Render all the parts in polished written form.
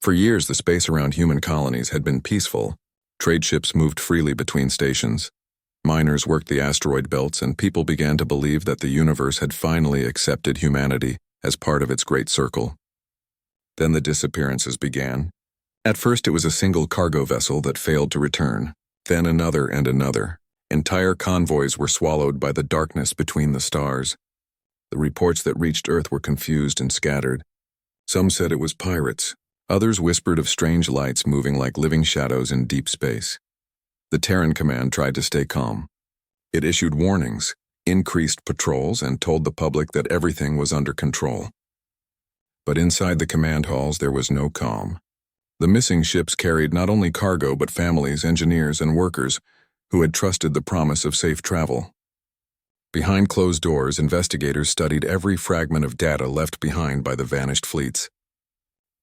For years, the space around human colonies had been peaceful. Trade ships moved freely between stations. Miners worked the asteroid belts, and people began to believe that the universe had finally accepted humanity as part of its great circle. Then the disappearances began. At first, it was a single cargo vessel that failed to return, then another and another. Entire convoys were swallowed by the darkness between the stars. The reports that reached Earth were confused and scattered. Some said it was pirates. Others whispered of strange lights moving like living shadows in deep space. The Terran Command tried to stay calm. It issued warnings, increased patrols, and told the public that everything was under control. But inside the command halls, there was no calm. The missing ships carried not only cargo but families, engineers, and workers who had trusted the promise of safe travel. Behind closed doors, investigators studied every fragment of data left behind by the vanished fleets.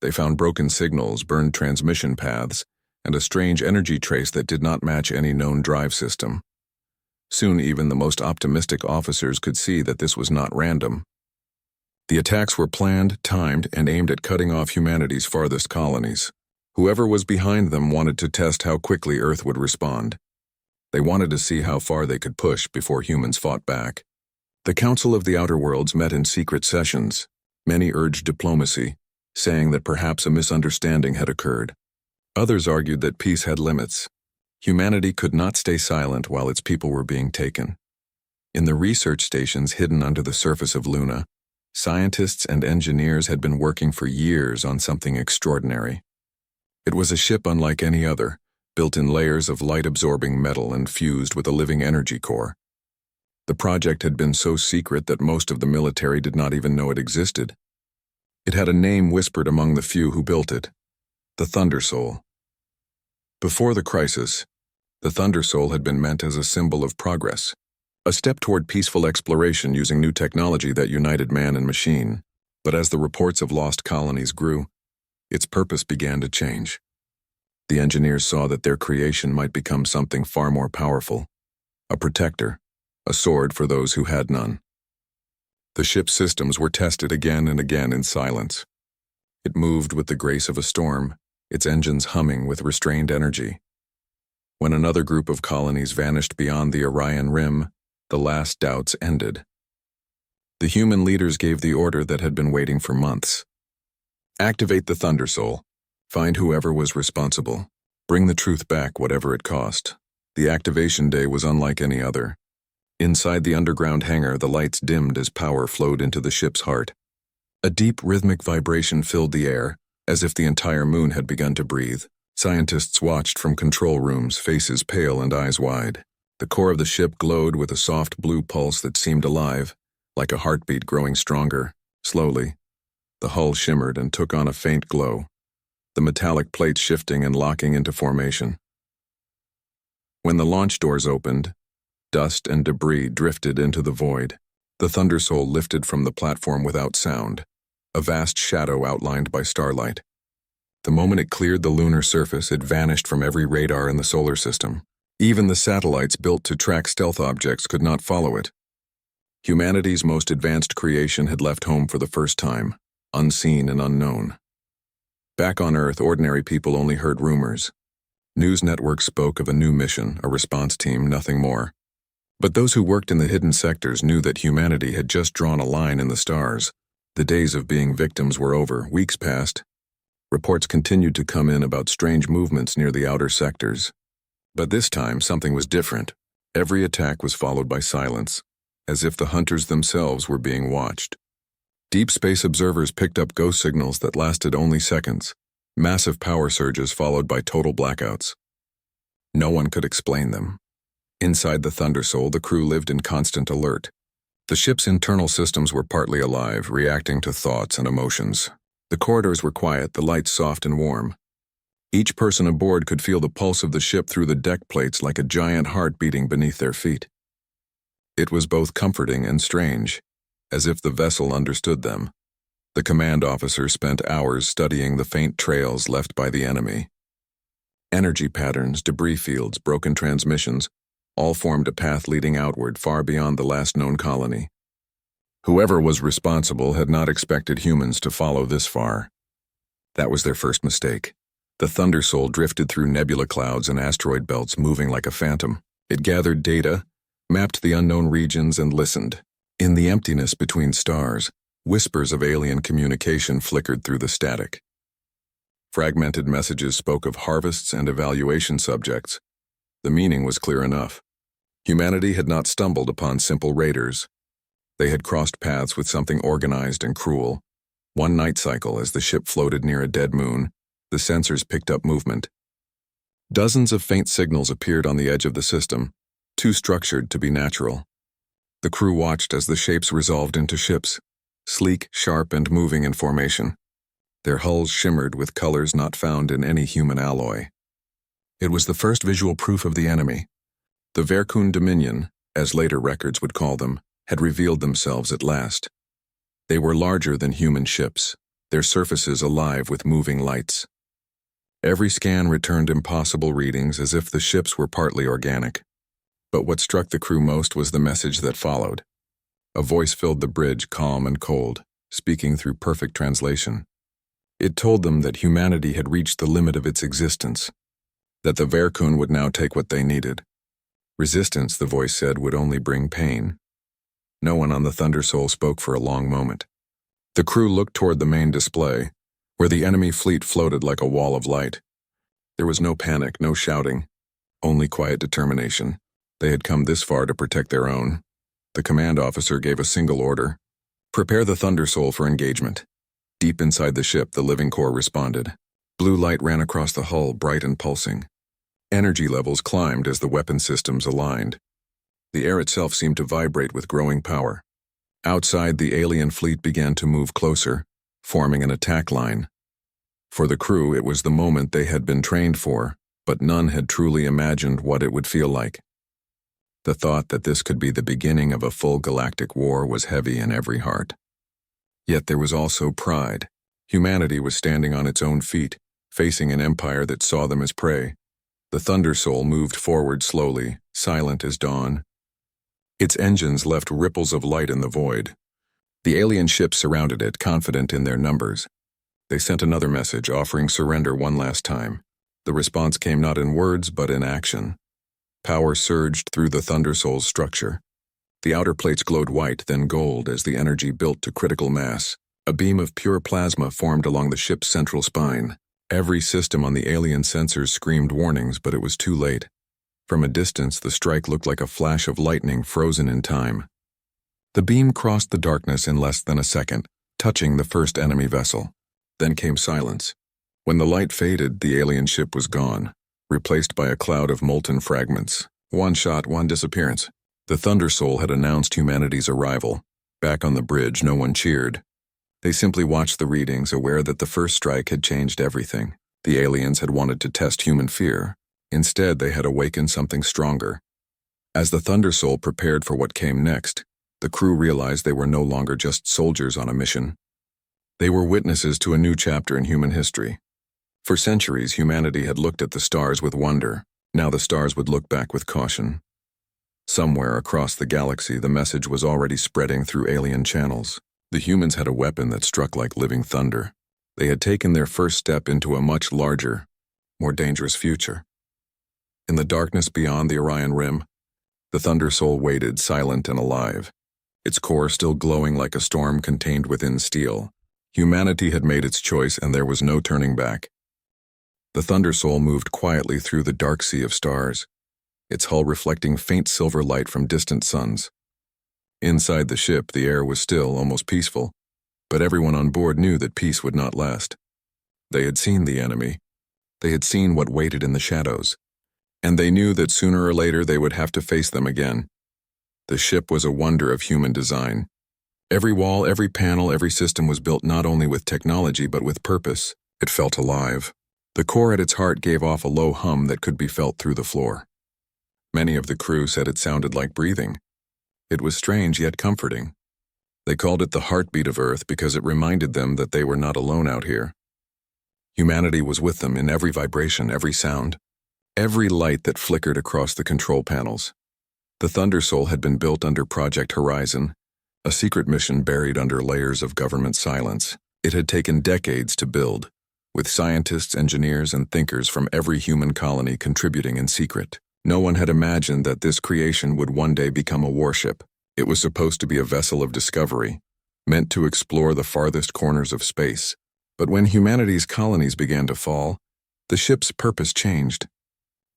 They found broken signals, burned transmission paths, and a strange energy trace that did not match any known drive system. Soon, even the most optimistic officers could see that this was not random. The attacks were planned, timed, and aimed at cutting off humanity's farthest colonies. Whoever was behind them wanted to test how quickly Earth would respond. They wanted to see how far they could push before humans fought back. The Council of the Outer Worlds met in secret sessions. Many urged diplomacy, saying that perhaps a misunderstanding had occurred. Others argued that peace had limits. Humanity could not stay silent while its people were being taken. In the research stations hidden under the surface of Luna, scientists and engineers had been working for years on something extraordinary. It was a ship unlike any other, built in layers of light-absorbing metal and fused with a living energy core. The project had been so secret that most of the military did not even know it existed. It had a name whispered among the few who built it: the Thunder Soul. Before the crisis, the Thunder Soul had been meant as a symbol of progress, a step toward peaceful exploration using new technology that united man and machine. But as the reports of lost colonies grew, its purpose began to change. The engineers saw that their creation might become something far more powerful: a protector, a sword for those who had none. The ship's systems were tested again and again in silence. It moved with the grace of a storm, its engines humming with restrained energy. When another group of colonies vanished beyond the Orion Rim, the last doubts ended. The human leaders gave the order that had been waiting for months. Activate the Thunder Soul. Find whoever was responsible. Bring the truth back, whatever it cost. The activation day was unlike any other. Inside the underground hangar, the lights dimmed as power flowed into the ship's heart. A deep, rhythmic vibration filled the air, as if the entire moon had begun to breathe. Scientists watched from control rooms, faces pale and eyes wide. The core of the ship glowed with a soft blue pulse that seemed alive, like a heartbeat growing stronger. Slowly, the hull shimmered and took on a faint glow, the metallic plates shifting and locking into formation. When the launch doors opened, dust and debris drifted into the void. The Thunder Soul lifted from the platform without sound, a vast shadow outlined by starlight. The moment it cleared the lunar surface, it vanished from every radar in the solar system. Even the satellites built to track stealth objects could not follow it. Humanity's most advanced creation had left home for the first time, unseen and unknown. Back on Earth, ordinary people only heard rumors. News networks spoke of a new mission, a response team, nothing more. But those who worked in the hidden sectors knew that humanity had just drawn a line in the stars. The days of being victims were over. Weeks passed. Reports continued to come in about strange movements near the outer sectors. But this time, something was different. Every attack was followed by silence, as if the hunters themselves were being watched. Deep space observers picked up ghost signals that lasted only seconds, massive power surges followed by total blackouts. No one could explain them. Inside the Thunder Soul, the crew lived in constant alert. The ship's internal systems were partly alive, reacting to thoughts and emotions. The corridors were quiet, the lights soft and warm. Each person aboard could feel the pulse of the ship through the deck plates like a giant heart beating beneath their feet. It was both comforting and strange, as if the vessel understood them. The command officer spent hours studying the faint trails left by the enemy. Energy patterns, debris fields, broken transmissions, all formed a path leading outward far beyond the last known colony. Whoever was responsible had not expected humans to follow this far. That was their first mistake. The Thunder Soul drifted through nebula clouds and asteroid belts, moving like a phantom. It gathered data, mapped the unknown regions, and listened. In the emptiness between stars, whispers of alien communication flickered through the static. Fragmented messages spoke of harvests and evaluation subjects. The meaning was clear enough. Humanity had not stumbled upon simple raiders. They had crossed paths with something organized and cruel. One night cycle, as the ship floated near a dead moon, the sensors picked up movement. Dozens of faint signals appeared on the edge of the system, too structured to be natural. The crew watched as the shapes resolved into ships, sleek, sharp, and moving in formation. Their hulls shimmered with colors not found in any human alloy. It was the first visual proof of the enemy. The Verkun Dominion, as later records would call them, had revealed themselves at last. They were larger than human ships, their surfaces alive with moving lights. Every scan returned impossible readings, as if the ships were partly organic. But what struck the crew most was the message that followed. A voice filled the bridge, calm and cold, speaking through perfect translation. It told them that humanity had reached the limit of its existence, that the Verkun would now take what they needed. Resistance, the voice said, would only bring pain. No one on the Thunder Soul spoke for a long moment. The crew looked toward the main display, where the enemy fleet floated like a wall of light. There was no panic, no shouting, only quiet determination. They had come this far to protect their own. The command officer gave a single order: "Prepare the Thunder Soul for engagement." Deep inside the ship, the living core responded. Blue light ran across the hull, bright and pulsing. Energy levels climbed as the weapon systems aligned. The air itself seemed to vibrate with growing power. Outside, the alien fleet began to move closer, forming an attack line. For the crew, it was the moment they had been trained for, but none had truly imagined what it would feel like. The thought that this could be the beginning of a full galactic war was heavy in every heart. Yet there was also pride. Humanity was standing on its own feet, facing an empire that saw them as prey. The Thunder Soul moved forward slowly, silent as dawn. Its engines left ripples of light in the void. The alien ships surrounded it, confident in their numbers. They sent another message, offering surrender one last time. The response came not in words, but in action. Power surged through the Thunder Soul's structure. The outer plates glowed white, then gold, as the energy built to critical mass. A beam of pure plasma formed along the ship's central spine. Every system on the alien sensors screamed warnings, but it was too late. From a distance, the strike looked like a flash of lightning frozen in time. The beam crossed the darkness in less than a second, touching the first enemy vessel. Then came silence. When the light faded, the alien ship was gone, replaced by a cloud of molten fragments. One shot, one disappearance. The Thunder Soul had announced humanity's arrival. Back on the bridge, no one cheered. They simply watched the readings, aware that the first strike had changed everything. The aliens had wanted to test human fear. Instead, they had awakened something stronger. As the Thunder Soul prepared for what came next, the crew realized they were no longer just soldiers on a mission. They were witnesses to a new chapter in human history. For centuries, humanity had looked at the stars with wonder. Now the stars would look back with caution. Somewhere across the galaxy, the message was already spreading through alien channels. The humans had a weapon that struck like living thunder. They had taken their first step into a much larger, more dangerous future. In the darkness beyond the Orion Rim, the Thunder Soul waited, silent and alive, its core still glowing like a storm contained within steel. Humanity had made its choice, and there was no turning back. The Thunder Soul moved quietly through the dark sea of stars, its hull reflecting faint silver light from distant suns. Inside the ship, the air was still, almost peaceful, but everyone on board knew that peace would not last. They had seen the enemy. They had seen what waited in the shadows, and they knew that sooner or later they would have to face them again. The ship was a wonder of human design. Every wall, every panel, every system was built not only with technology but with purpose. It felt alive. The core at its heart gave off a low hum that could be felt through the floor. Many of the crew said it sounded like breathing. It was strange yet comforting. They called it the heartbeat of Earth because it reminded them that they were not alone out here. Humanity was with them in every vibration, every sound, every light that flickered across the control panels. The Thunder Soul had been built under Project Horizon, a secret mission buried under layers of government silence. It had taken decades to build, with scientists, engineers, and thinkers from every human colony contributing in secret. No one had imagined that this creation would one day become a warship. It was supposed to be a vessel of discovery, meant to explore the farthest corners of space. But when humanity's colonies began to fall, the ship's purpose changed.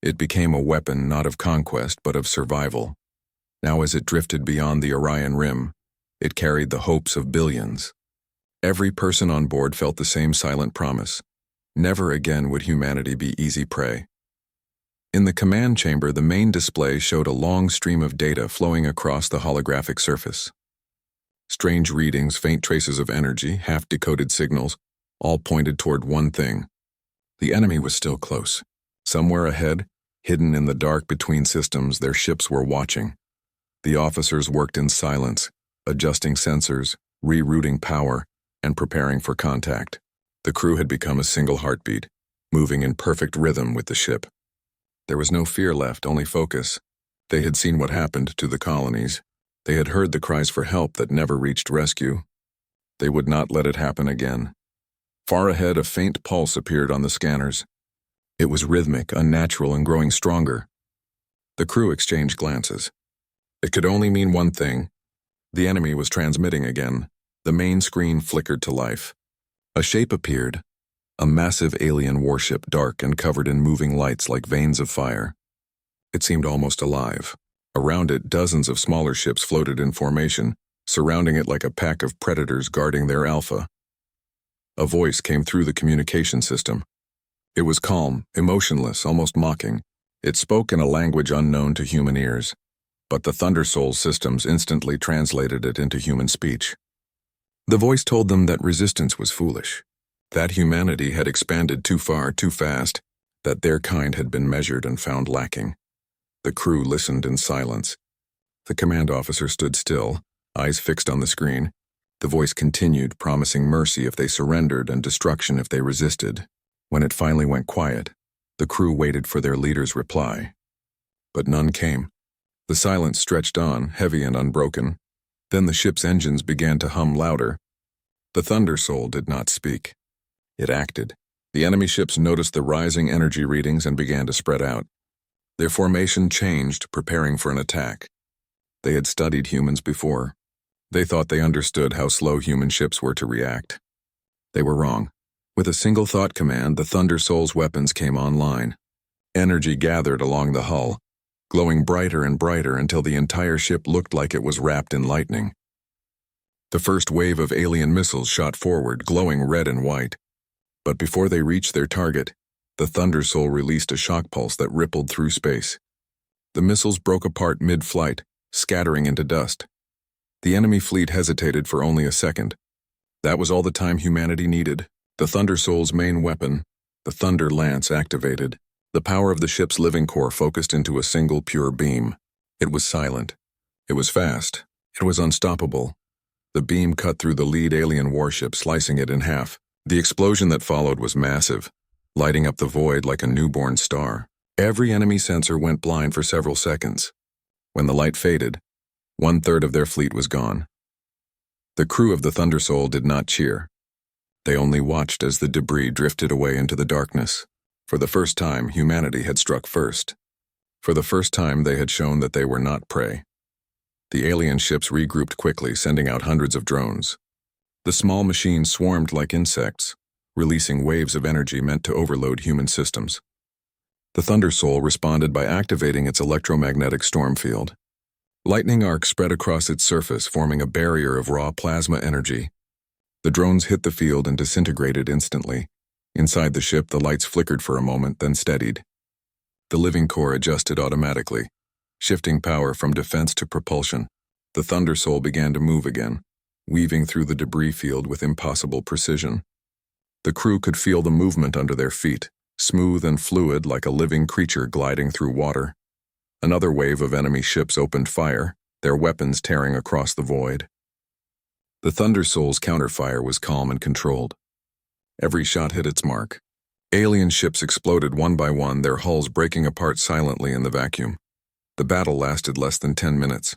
It became a weapon not of conquest but of survival. Now as it drifted beyond the Orion Rim, it carried the hopes of billions. Every person on board felt the same silent promise. Never again would humanity be easy prey. In the command chamber, the main display showed a long stream of data flowing across the holographic surface. Strange readings, faint traces of energy, half-decoded signals, all pointed toward one thing. The enemy was still close. Somewhere ahead, hidden in the dark between systems, their ships were watching. The officers worked in silence, adjusting sensors, rerouting power, and preparing for contact. The crew had become a single heartbeat, moving in perfect rhythm with the ship. There was no fear left, only focus. They had seen what happened to the colonies. They had heard the cries for help that never reached rescue. They would not let it happen again. Far ahead, a faint pulse appeared on the scanners. It was rhythmic, unnatural, and growing stronger. The crew exchanged glances. It could only mean one thing. The enemy was transmitting again. The main screen flickered to life. A shape appeared. A massive alien warship, dark and covered in moving lights like veins of fire. It seemed almost alive. Around it, dozens of smaller ships floated in formation, surrounding it like a pack of predators guarding their alpha. A voice came through the communication system. It was calm, emotionless, almost mocking. It spoke in a language unknown to human ears, but the Thundersoul systems instantly translated it into human speech. The voice told them that resistance was foolish, that humanity had expanded too far, too fast, that their kind had been measured and found lacking. The crew listened in silence. The command officer stood still, eyes fixed on the screen. The voice continued, promising mercy if they surrendered and destruction if they resisted. When it finally went quiet, the crew waited for their leader's reply. But none came. The silence stretched on, heavy and unbroken. Then the ship's engines began to hum louder. The Thundersoul did not speak. It acted. The enemy ships noticed the rising energy readings and began to spread out. Their formation changed, preparing for an attack. They had studied humans before. They thought they understood how slow human ships were to react. They were wrong. With a single thought command, the Thundersoul's weapons came online. Energy gathered along the hull, glowing brighter and brighter until the entire ship looked like it was wrapped in lightning. The first wave of alien missiles shot forward, glowing red and white. But before they reached their target, the Thundersoul released a shock pulse that rippled through space. The missiles broke apart mid-flight, scattering into dust. The enemy fleet hesitated for only a second. That was all the time humanity needed. The Thundersoul's main weapon, the Thunder Lance, activated. The power of the ship's living core focused into a single pure beam. It was silent. It was fast. It was unstoppable. The beam cut through the lead alien warship, slicing it in half. The explosion that followed was massive, lighting up the void like a newborn star. Every enemy sensor went blind for several seconds. When the light faded, 1/3 of their fleet was gone. The crew of the Thundersoul did not cheer. They only watched as the debris drifted away into the darkness. For the first time, humanity had struck first. For the first time, they had shown that they were not prey. The alien ships regrouped quickly, sending out hundreds of drones. The small machines swarmed like insects, releasing waves of energy meant to overload human systems. The Thundersoul responded by activating its electromagnetic storm field. Lightning arcs spread across its surface, forming a barrier of raw plasma energy. The drones hit the field and disintegrated instantly. Inside the ship, the lights flickered for a moment, then steadied. The living core adjusted automatically, shifting power from defense to propulsion. The Thundersoul began to move again, weaving through the debris field with impossible precision. The crew could feel the movement under their feet, smooth and fluid like a living creature gliding through water. Another wave of enemy ships opened fire, their weapons tearing across the void. The Thundersoul's counterfire was calm and controlled. Every shot hit its mark. Alien ships exploded one by one, their hulls breaking apart silently in the vacuum. The battle lasted less than 10 minutes.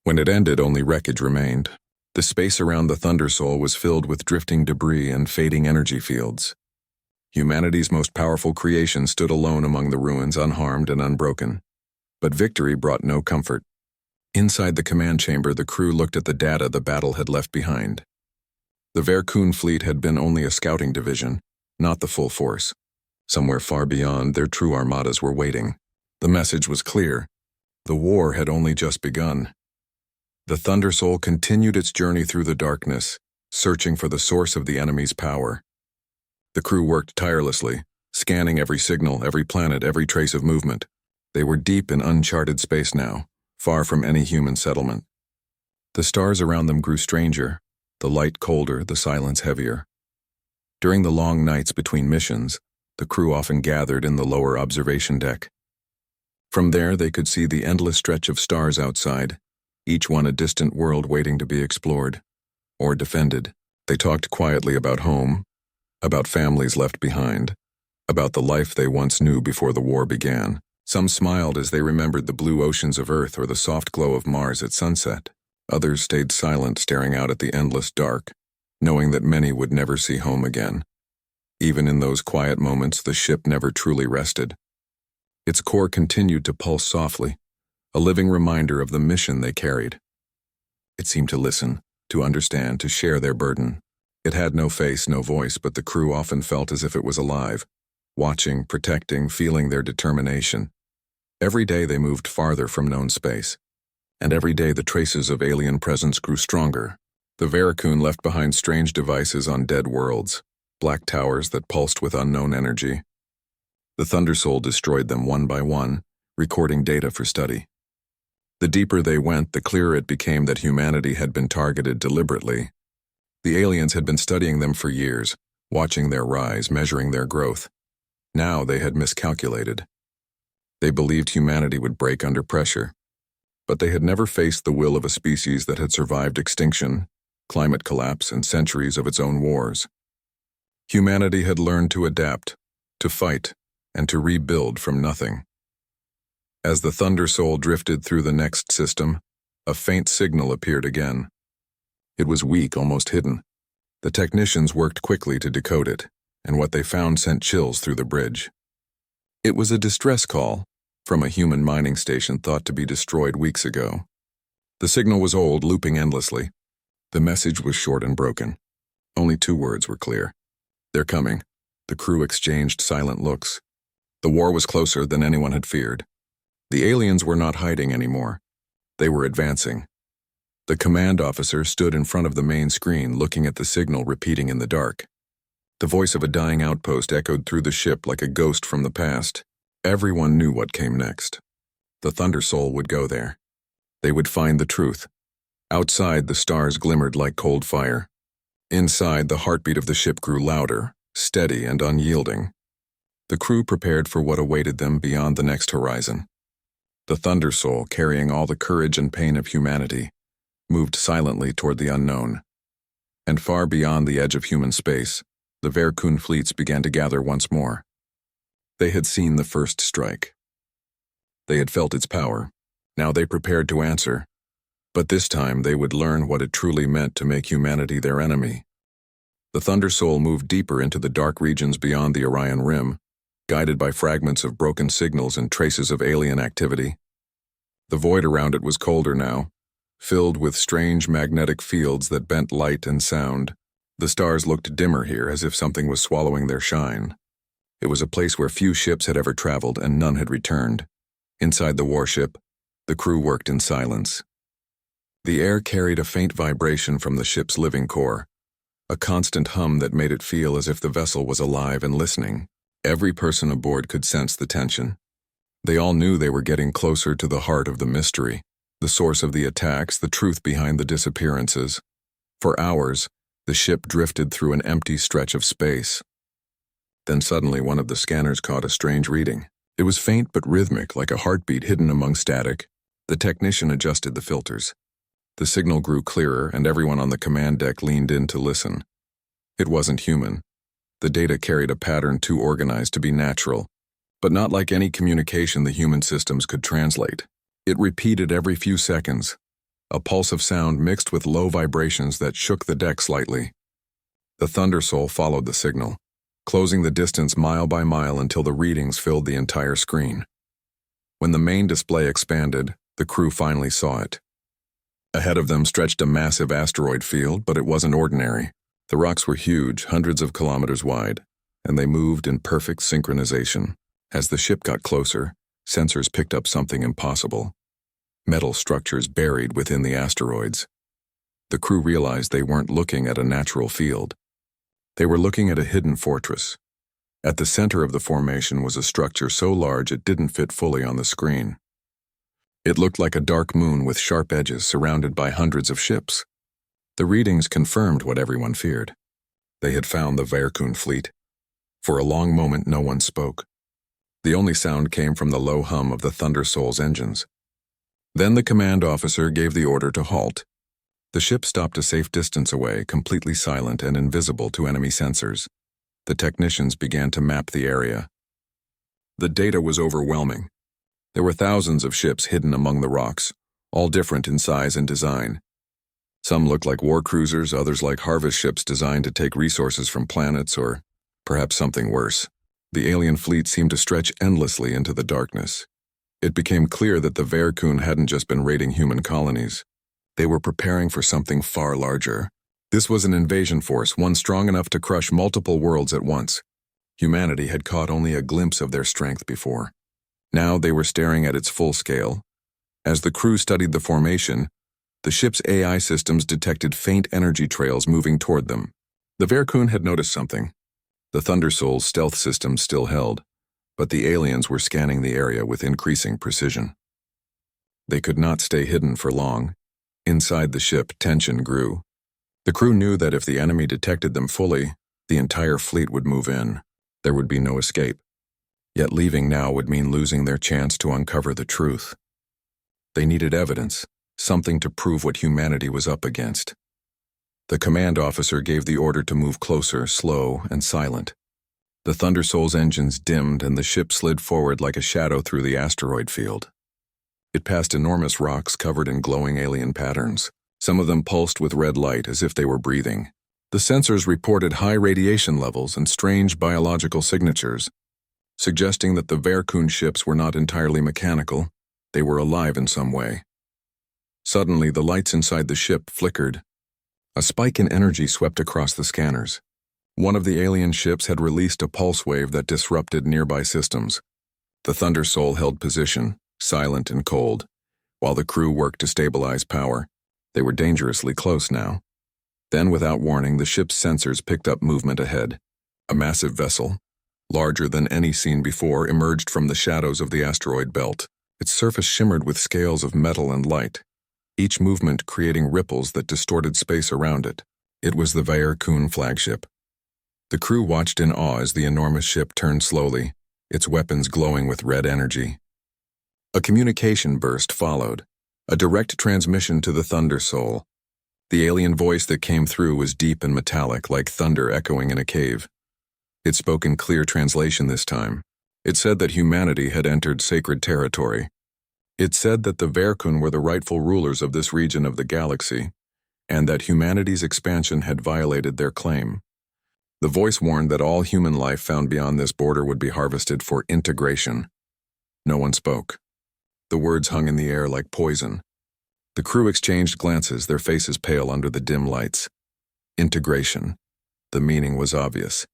When it ended, only wreckage remained. The space around the Thundersoul was filled with drifting debris and fading energy fields. Humanity's most powerful creation stood alone among the ruins, unharmed and unbroken. But victory brought no comfort. Inside the command chamber, the crew looked at the data the battle had left behind. The Vercoon fleet had been only a scouting division, not the full force. Somewhere far beyond, their true armadas were waiting. The message was clear. The war had only just begun. The Thundersoul continued its journey through the darkness, searching for the source of the enemy's power. The crew worked tirelessly, scanning every signal, every planet, every trace of movement. They were deep in uncharted space now, far from any human settlement. The stars around them grew stranger, the light colder, the silence heavier. During the long nights between missions, the crew often gathered in the lower observation deck. From there, they could see the endless stretch of stars outside, each one a distant world waiting to be explored or defended. They talked quietly about home, about families left behind, about the life they once knew before the war began. Some smiled as they remembered the blue oceans of Earth or the soft glow of Mars at sunset. Others stayed silent, staring out at the endless dark, knowing that many would never see home again. Even in those quiet moments, the ship never truly rested. Its core continued to pulse softly, a living reminder of the mission they carried. It seemed to listen, to understand, to share their burden. It had no face, no voice, but the crew often felt as if it was alive, watching, protecting, feeling their determination. Every day they moved farther from known space, and every day the traces of alien presence grew stronger. The Vercoon left behind strange devices on dead worlds, black towers that pulsed with unknown energy. The Thundersoul destroyed them one by one, recording data for study. The deeper they went, the clearer it became that humanity had been targeted deliberately. The aliens had been studying them for years, watching their rise, measuring their growth. Now they had miscalculated. They believed humanity would break under pressure, but they had never faced the will of a species that had survived extinction, climate collapse, and centuries of its own wars. Humanity had learned to adapt, to fight, and to rebuild from nothing. As the Thundersoul drifted through the next system, a faint signal appeared again. It was weak, almost hidden. The technicians worked quickly to decode it, and what they found sent chills through the bridge. It was a distress call from a human mining station thought to be destroyed weeks ago. The signal was old, looping endlessly. The message was short and broken. Only 2 words were clear. "They're coming." The crew exchanged silent looks. The war was closer than anyone had feared. The aliens were not hiding anymore. They were advancing. The command officer stood in front of the main screen, looking at the signal repeating in the dark. The voice of a dying outpost echoed through the ship like a ghost from the past. Everyone knew what came next. The Thundersoul would go there. They would find the truth. Outside, the stars glimmered like cold fire. Inside, the heartbeat of the ship grew louder, steady and unyielding. The crew prepared for what awaited them beyond the next horizon. The Thundersoul, carrying all the courage and pain of humanity, moved silently toward the unknown. And far beyond the edge of human space, the Vercoon fleets began to gather once more. They had seen the first strike. They had felt its power. Now they prepared to answer. But this time they would learn what it truly meant to make humanity their enemy. The Thundersoul moved deeper into the dark regions beyond the Orion Rim, guided by fragments of broken signals and traces of alien activity. The void around it was colder now, filled with strange magnetic fields that bent light and sound. The stars looked dimmer here, as if something was swallowing their shine. It was a place where few ships had ever traveled and none had returned. Inside the warship, the crew worked in silence. The air carried a faint vibration from the ship's living core, a constant hum that made it feel as if the vessel was alive and listening. Every person aboard could sense the tension. They all knew they were getting closer to the heart of the mystery, the source of the attacks, the truth behind the disappearances. For hours, the ship drifted through an empty stretch of space. Then suddenly one of the scanners caught a strange reading. It was faint but rhythmic, like a heartbeat hidden among static. The technician adjusted the filters. The signal grew clearer, and everyone on the command deck leaned in to listen. It wasn't human. The data carried a pattern too organized to be natural, but not like any communication the human systems could translate. It repeated every few seconds, a pulse of sound mixed with low vibrations that shook the deck slightly. The Thundersoul followed the signal. closing the distance mile by mile until the readings filled the entire screen. When the main display expanded, the crew finally saw it. Ahead of them stretched a massive asteroid field, but it wasn't ordinary. The rocks were huge, hundreds of kilometers wide, and they moved in perfect synchronization. As the ship got closer, sensors picked up something impossible: metal structures buried within the asteroids. The crew realized they weren't looking at a natural field. They were looking at a hidden fortress. At the center of the formation was a structure so large it didn't fit fully on the screen. It looked like a dark moon with sharp edges surrounded by hundreds of ships. The readings confirmed what everyone feared. They had found the Verkun fleet. For a long moment, no one spoke. The only sound came from the low hum of the Thunder Soul's engines. Then the command officer gave the order to halt. The ship stopped a safe distance away, completely silent and invisible to enemy sensors. The technicians began to map the area. The data was overwhelming. There were thousands of ships hidden among the rocks, all different in size and design. Some looked like war cruisers, others like harvest ships designed to take resources from planets, or perhaps something worse. The alien fleet seemed to stretch endlessly into the darkness. It became clear that the Verkun hadn't just been raiding human colonies. They were preparing for something far larger. This was an invasion force, one strong enough to crush multiple worlds at once. Humanity had caught only a glimpse of their strength before. Now they were staring at its full scale. As the crew studied the formation, the ship's AI systems detected faint energy trails moving toward them. The Verkun had noticed something. The Thunder Soul's stealth systems still held, but the aliens were scanning the area with increasing precision. They could not stay hidden for long. Inside the ship, tension grew. The crew knew that if the enemy detected them fully, the entire fleet would move in. There would be no escape. Yet leaving now would mean losing their chance to uncover the truth. They needed evidence, something to prove what humanity was up against. The command officer gave the order to move closer, slow and silent. The Thunder Soul's engines dimmed and the ship slid forward like a shadow through the asteroid field. It passed enormous rocks covered in glowing alien patterns. Some of them pulsed with red light as if they were breathing. The sensors reported high radiation levels and strange biological signatures, suggesting that the Verkun ships were not entirely mechanical. They were alive in some way. Suddenly, the lights inside the ship flickered. A spike in energy swept across the scanners. One of the alien ships had released a pulse wave that disrupted nearby systems. The Thunder Soul held position, silent and cold, while the crew worked to stabilize power. They were dangerously close now. Then, without warning, the ship's sensors picked up movement ahead. A massive vessel, larger than any seen before, emerged from the shadows of the asteroid belt. Its surface shimmered with scales of metal and light, each movement creating ripples that distorted space around it. It was the Verkun flagship. The crew watched in awe as the enormous ship turned slowly, its weapons glowing with red energy. A communication burst followed, a direct transmission to the Thunder Soul. The alien voice that came through was deep and metallic, like thunder echoing in a cave. It spoke in clear translation this time. It said that humanity had entered sacred territory. It said that the Verkun were the rightful rulers of this region of the galaxy, and that humanity's expansion had violated their claim. The voice warned that all human life found beyond this border would be harvested for integration. No one spoke. The words hung in the air like poison. The crew exchanged glances, their faces pale under the dim lights. Integration. The meaning was obvious.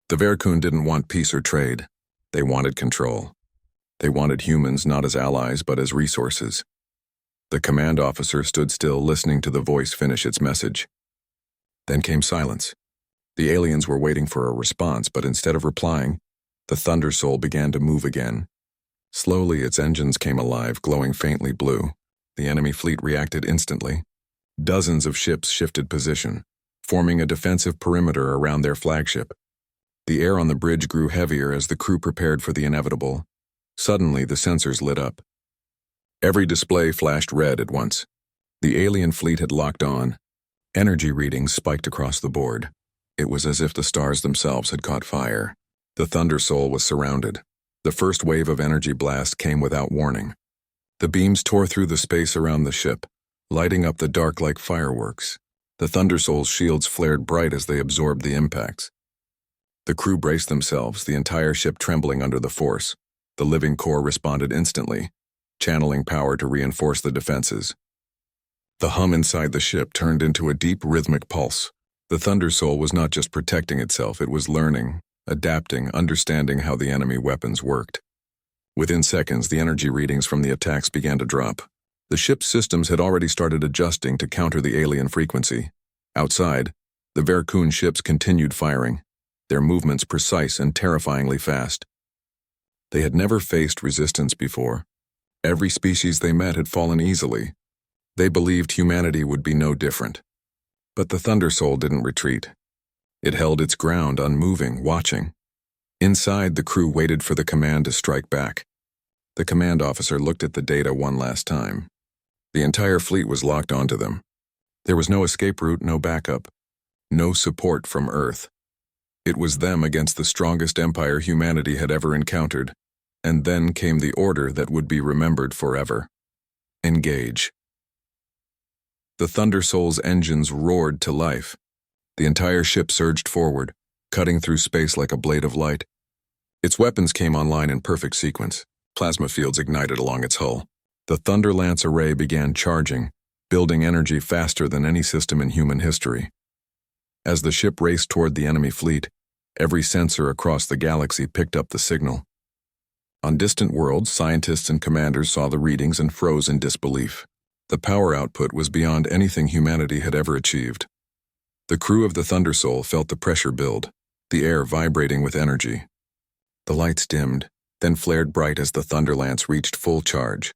The Verkun didn't want peace or trade. They wanted control. They wanted humans not as allies but as resources. The command officer stood still, listening to the voice finish its message. Then came silence. The aliens were waiting for a response, but instead of replying, the Thunder Soul began to move again. Slowly, its engines came alive, glowing faintly blue. The enemy fleet reacted instantly. Dozens of ships shifted position, forming a defensive perimeter around their flagship. The air on the bridge grew heavier as the crew prepared for the inevitable. Suddenly, the sensors lit up. Every display flashed red at once. The alien fleet had locked on. Energy readings spiked across the board. It was as if the stars themselves had caught fire. The Thunder Soul was surrounded. The first wave of energy blast came without warning. The beams tore through the space around the ship, lighting up the dark like fireworks. The Thunder Soul's shields flared bright as they absorbed the impacts. The crew braced themselves, the entire ship trembling under the force. The living core responded instantly, channeling power to reinforce the defenses. The hum inside the ship turned into a deep rhythmic pulse. The Thunder Soul was not just protecting itself, it was learning, adapting, understanding how the enemy weapons worked. Within seconds, the energy readings from the attacks began to drop. The ship's systems had already started adjusting to counter the alien frequency. Outside, the Vercoon ships continued firing, their movements precise and terrifyingly fast. They had never faced resistance before. Every species they met had fallen easily. They believed humanity would be no different. But the Thunder Soul didn't retreat. It held its ground, unmoving, watching. Inside, the crew waited for the command to strike back. The command officer looked at the data one last time. The entire fleet was locked onto them. There was no escape route, no backup, no support from Earth. It was them against the strongest empire humanity had ever encountered. And then came the order that would be remembered forever. Engage. The Thunder Soul's engines roared to life. The entire ship surged forward, cutting through space like a blade of light. Its weapons came online in perfect sequence. Plasma fields ignited along its hull. The Thunder Lance array began charging, building energy faster than any system in human history. As the ship raced toward the enemy fleet, every sensor across the galaxy picked up the signal. On distant worlds, scientists and commanders saw the readings and froze in disbelief. The power output was beyond anything humanity had ever achieved. The crew of the Thunder Soul felt the pressure build, the air vibrating with energy. The lights dimmed, then flared bright as the Thunder Lance reached full charge.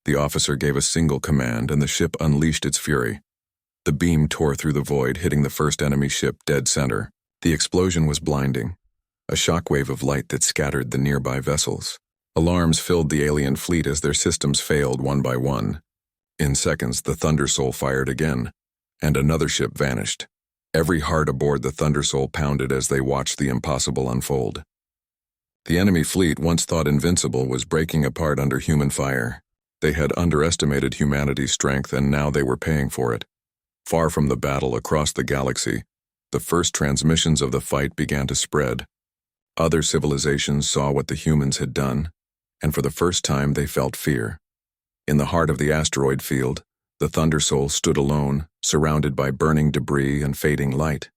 The officer gave a single command, and the ship unleashed its fury. The beam tore through the void, hitting the first enemy ship dead center. The explosion was blinding, a shockwave of light that scattered the nearby vessels. Alarms filled the alien fleet as their systems failed one by one. In seconds, the Thunder Soul fired again, and another ship vanished. Every heart aboard the Thunder Soul pounded as they watched the impossible unfold. The enemy fleet, once thought invincible, was breaking apart under human fire. They had underestimated humanity's strength, and now they were paying for it. Far from the battle across the galaxy, the first transmissions of the fight began to spread. Other civilizations saw what the humans had done, and for the first time they felt fear. In the heart of the asteroid field, the Thunder Soul stood alone, surrounded by burning debris and fading light.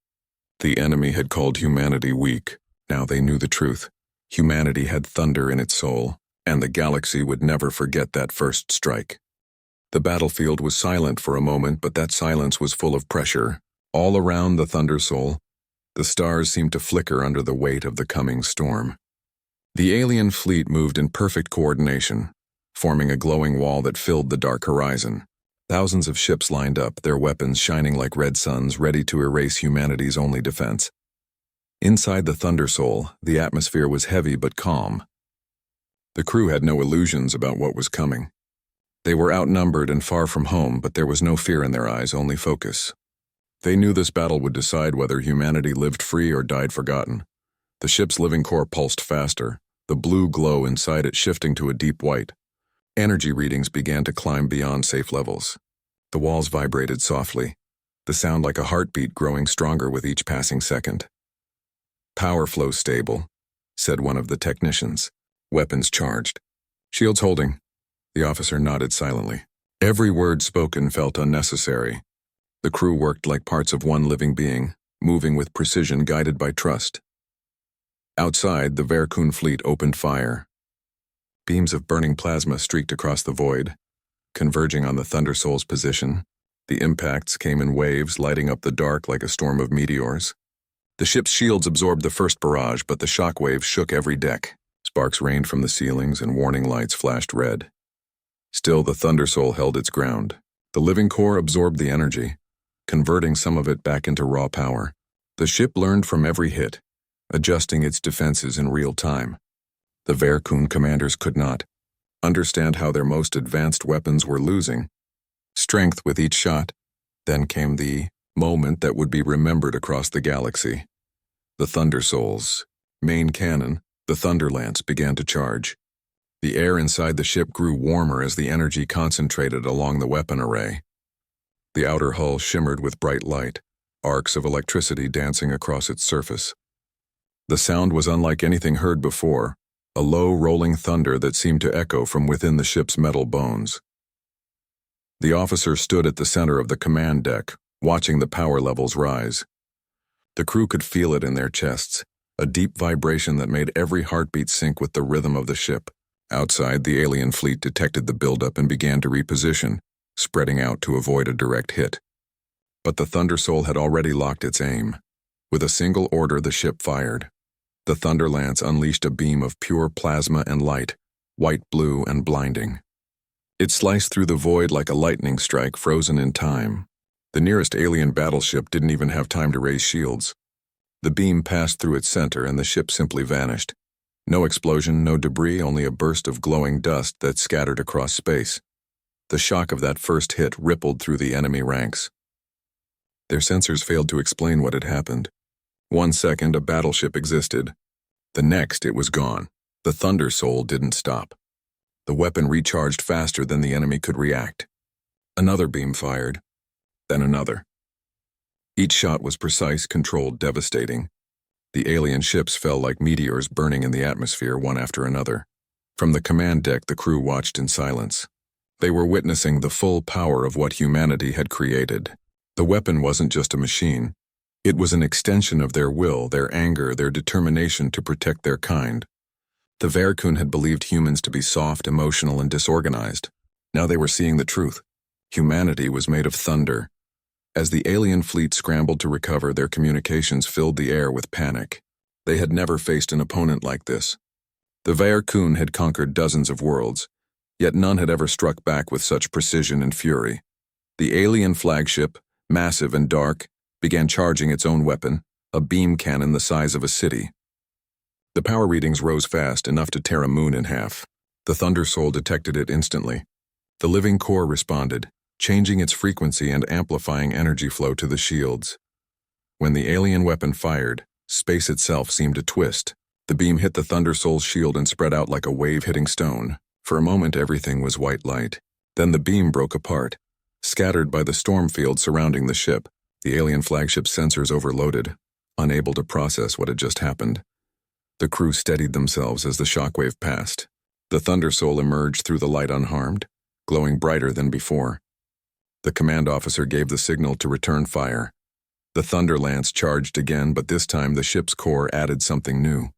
The enemy had called humanity weak. Now they knew the truth. Humanity had thunder in its soul, and the galaxy would never forget that first strike. The battlefield was silent for a moment, but that silence was full of pressure. All around the Thunder Soul, the stars seemed to flicker under the weight of the coming storm. The alien fleet moved in perfect coordination, forming a glowing wall that filled the dark horizon. Thousands of ships lined up, their weapons shining like red suns, ready to erase humanity's only defense. Inside the Thunder Soul, the atmosphere was heavy but calm. The crew had no illusions about what was coming. They were outnumbered and far from home, but there was no fear in their eyes, only focus. They knew this battle would decide whether humanity lived free or died forgotten. The ship's living core pulsed faster, the blue glow inside it shifting to a deep white. Energy readings began to climb beyond safe levels. The walls vibrated softly, the sound like a heartbeat growing stronger with each passing second. "Power flow stable," said one of the technicians. "Weapons charged. Shields holding." The officer nodded silently. Every word spoken felt unnecessary. The crew worked like parts of one living being, moving with precision guided by trust. Outside, the Vercoon fleet opened fire. Beams of burning plasma streaked across the void, converging on the Thunder Soul's position. The impacts came in waves, lighting up the dark like a storm of meteors. The ship's shields absorbed the first barrage, but the shockwaves shook every deck. Sparks rained from the ceilings and warning lights flashed red. Still, the Thunder Soul held its ground. The living core absorbed the energy, converting some of it back into raw power. The ship learned from every hit, adjusting its defenses in real time. The Vercoon commanders could not understand how their most advanced weapons were losing strength with each shot. Then came the moment that would be remembered across the galaxy. The Thunder Soul's main cannon, the Thunder Lance, began to charge. The air inside the ship grew warmer as the energy concentrated along the weapon array. The outer hull shimmered with bright light, arcs of electricity dancing across its surface. The sound was unlike anything heard before, a low, rolling thunder that seemed to echo from within the ship's metal bones. The officer stood at the center of the command deck, watching the power levels rise. The crew could feel it in their chests, a deep vibration that made every heartbeat sync with the rhythm of the ship. Outside, the alien fleet detected the buildup and began to reposition, spreading out to avoid a direct hit. But the Thunder Soul had already locked its aim. With a single order, the ship fired. The Thunder Lance unleashed a beam of pure plasma and light, white, blue, and blinding. It sliced through the void like a lightning strike frozen in time. The nearest alien battleship didn't even have time to raise shields. The beam passed through its center and the ship simply vanished. No explosion, no debris, only a burst of glowing dust that scattered across space. The shock of that first hit rippled through the enemy ranks. Their sensors failed to explain what had happened. 1 second, a battleship existed. The next, it was gone. The Thunder Soul didn't stop. The weapon recharged faster than the enemy could react. Another beam fired, then another. Each shot was precise, controlled, devastating. The alien ships fell like meteors burning in the atmosphere one after another. From the command deck, the crew watched in silence. They were witnessing the full power of what humanity had created. The weapon wasn't just a machine. It was an extension of their will, their anger, their determination to protect their kind. The Verkun had believed humans to be soft, emotional, and disorganized. Now they were seeing the truth. Humanity was made of thunder. As the alien fleet scrambled to recover, their communications filled the air with panic. They had never faced an opponent like this. The Verkun had conquered dozens of worlds, yet none had ever struck back with such precision and fury. The alien flagship, massive and dark, began charging its own weapon, a beam cannon the size of a city. The power readings rose fast, enough to tear a moon in half. The Thunder Soul detected it instantly. The living core responded, changing its frequency and amplifying energy flow to the shields. When the alien weapon fired, space itself seemed to twist. The beam hit the Thunder Soul's shield and spread out like a wave hitting stone. For a moment, everything was white light. Then the beam broke apart, scattered by the storm field surrounding the ship. The alien flagship's sensors overloaded, unable to process what had just happened. The crew steadied themselves as the shockwave passed. The Thunder Soul emerged through the light unharmed, glowing brighter than before. The command officer gave the signal to return fire. The Thunder Lance charged again, but this time the ship's core added something new.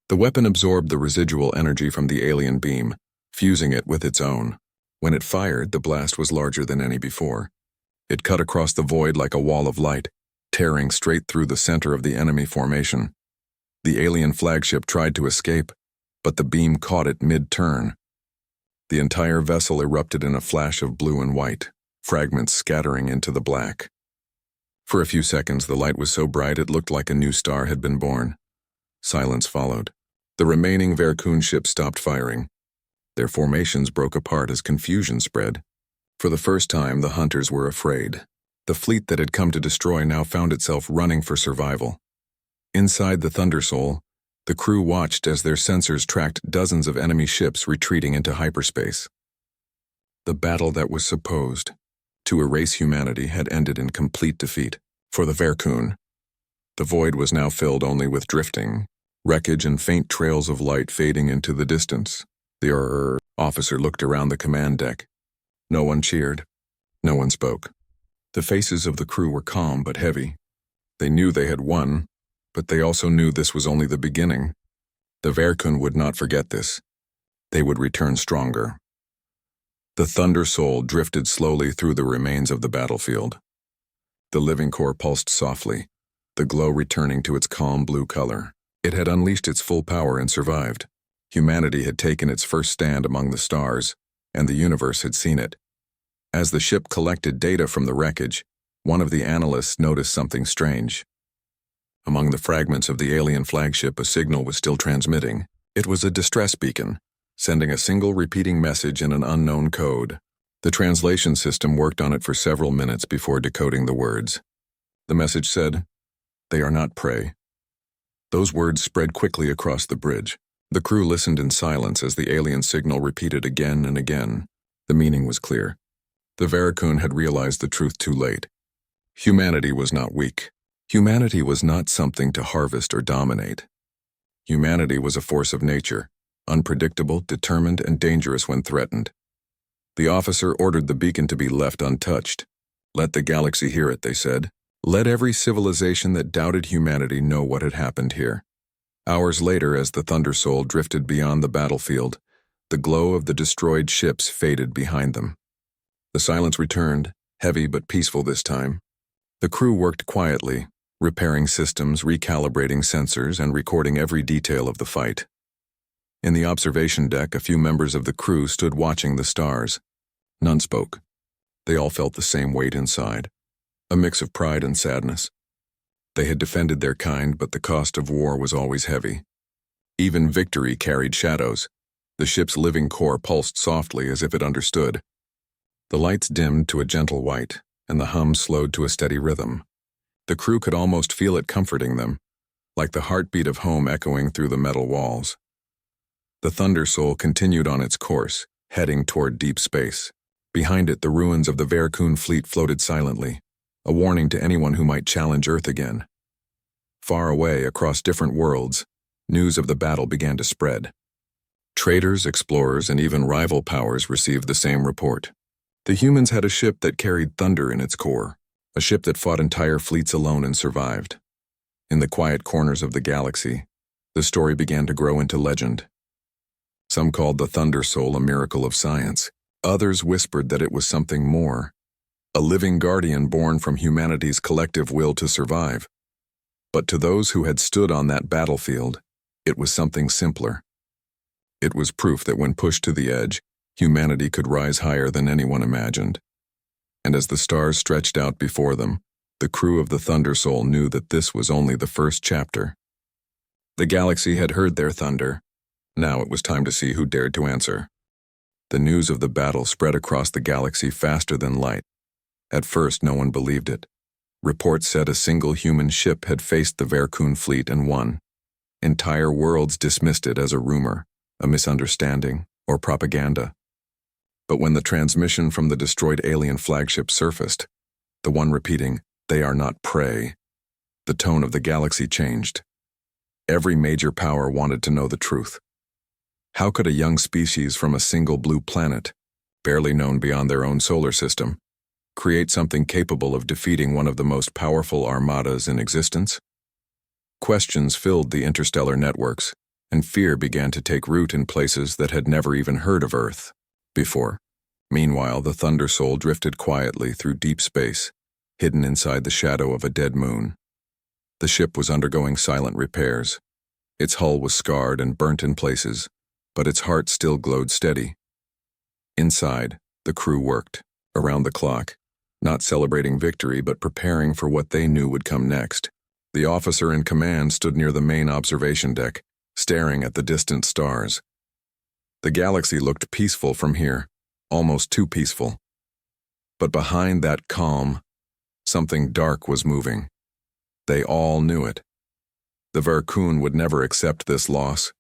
The weapon absorbed the residual energy from the alien beam, fusing it with its own. When it fired, the blast was larger than any before. It cut across the void like a wall of light, tearing straight through the center of the enemy formation. The alien flagship tried to escape, but the beam caught it mid-turn. The entire vessel erupted in a flash of blue and white, fragments scattering into the black. For a few seconds, the light was so bright it looked like a new star had been born. Silence followed. The remaining Verkun ships stopped firing. Their formations broke apart as confusion spread. For the first time, the hunters were afraid. The fleet that had come to destroy now found itself running for survival. Inside the Thunder Soul, the crew watched as their sensors tracked dozens of enemy ships retreating into hyperspace. The battle that was supposed to erase humanity had ended in complete defeat for the Verkun. The void was now filled only with drifting, wreckage, and faint trails of light fading into the distance. The officer looked around the command deck. No one cheered. No one spoke. The faces of the crew were calm but heavy. They knew they had won, but they also knew this was only the beginning. The Verkun would not forget this. They would return stronger. The Thunder Soul drifted slowly through the remains of the battlefield. The living core pulsed softly, the glow returning to its calm blue color. It had unleashed its full power and survived. Humanity had taken its first stand among the stars, and the universe had seen it. As the ship collected data from the wreckage, one of the analysts noticed something strange. Among the fragments of the alien flagship, a signal was still transmitting. It was a distress beacon, sending a single repeating message in an unknown code. The translation system worked on it for several minutes before decoding the words. The message said, "They are not prey." Those words spread quickly across the bridge. The crew listened in silence as the alien signal repeated again and again. The meaning was clear. The Verkun had realized the truth too late. Humanity was not weak. Humanity was not something to harvest or dominate. Humanity was a force of nature, unpredictable, determined, and dangerous when threatened. The officer ordered the beacon to be left untouched. "Let the galaxy hear it," they said. "Let every civilization that doubted humanity know what had happened here." Hours later, as the Thunder Soul drifted beyond the battlefield, the glow of the destroyed ships faded behind them. The silence returned, heavy but peaceful this time. The crew worked quietly, repairing systems, recalibrating sensors, and recording every detail of the fight. In the observation deck, a few members of the crew stood watching the stars. None spoke. They all felt the same weight inside, a mix of pride and sadness. They had defended their kind, but the cost of war was always heavy. Even victory carried shadows. The ship's living core pulsed softly as if it understood. The lights dimmed to a gentle white, and the hum slowed to a steady rhythm. The crew could almost feel it comforting them, like the heartbeat of home echoing through the metal walls. The Thunder Soul continued on its course, heading toward deep space. Behind it, the ruins of the Vercoon fleet floated silently, a warning to anyone who might challenge Earth again. Far away, across different worlds, news of the battle began to spread. Traders, explorers, and even rival powers received the same report. The humans had a ship that carried thunder in its core, a ship that fought entire fleets alone and survived. In the quiet corners of the galaxy, the story began to grow into legend. Some called the Thunder Soul a miracle of science. Others whispered that it was something more, a living guardian born from humanity's collective will to survive. But to those who had stood on that battlefield, it was something simpler. It was proof that when pushed to the edge, humanity could rise higher than anyone imagined. And as the stars stretched out before them, the crew of the Thunder Soul knew that this was only the first chapter. The galaxy had heard their thunder. Now it was time to see who dared to answer. The news of the battle spread across the galaxy faster than light. At first, no one believed it. Reports said a single human ship had faced the Vercoon fleet and won. Entire worlds dismissed it as a rumor, a misunderstanding, or propaganda. But when the transmission from the destroyed alien flagship surfaced, the one repeating, "They are not prey," the tone of the galaxy changed. Every major power wanted to know the truth. How could a young species from a single blue planet, barely known beyond their own solar system, create something capable of defeating one of the most powerful armadas in existence? Questions filled the interstellar networks, and fear began to take root in places that had never even heard of Earth before. Meanwhile, the Thunder Soul drifted quietly through deep space, hidden inside the shadow of a dead moon. The ship was undergoing silent repairs. Its hull was scarred and burnt in places, but its heart still glowed steady. Inside, the crew worked, around the clock, not celebrating victory but preparing for what they knew would come next. The officer in command stood near the main observation deck, staring at the distant stars. The galaxy looked peaceful from here, almost too peaceful. But behind that calm, something dark was moving. They all knew it. The Vercoon would never accept this loss.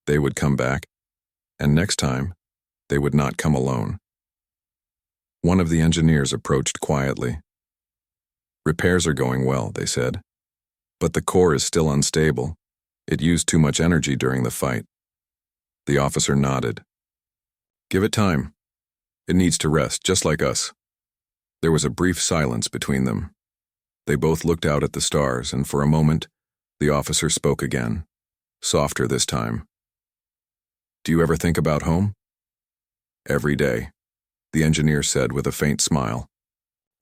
They would come back, and next time, they would not come alone. One of the engineers approached quietly. "Repairs are going well," they said. "But the core is still unstable. It used too much energy during the fight." The officer nodded. "Give it time. It needs to rest, just like us." There was a brief silence between them. They both looked out at the stars, and for a moment, the officer spoke again, softer this time. "Do you ever think about home?" "Every day," the engineer said with a faint smile.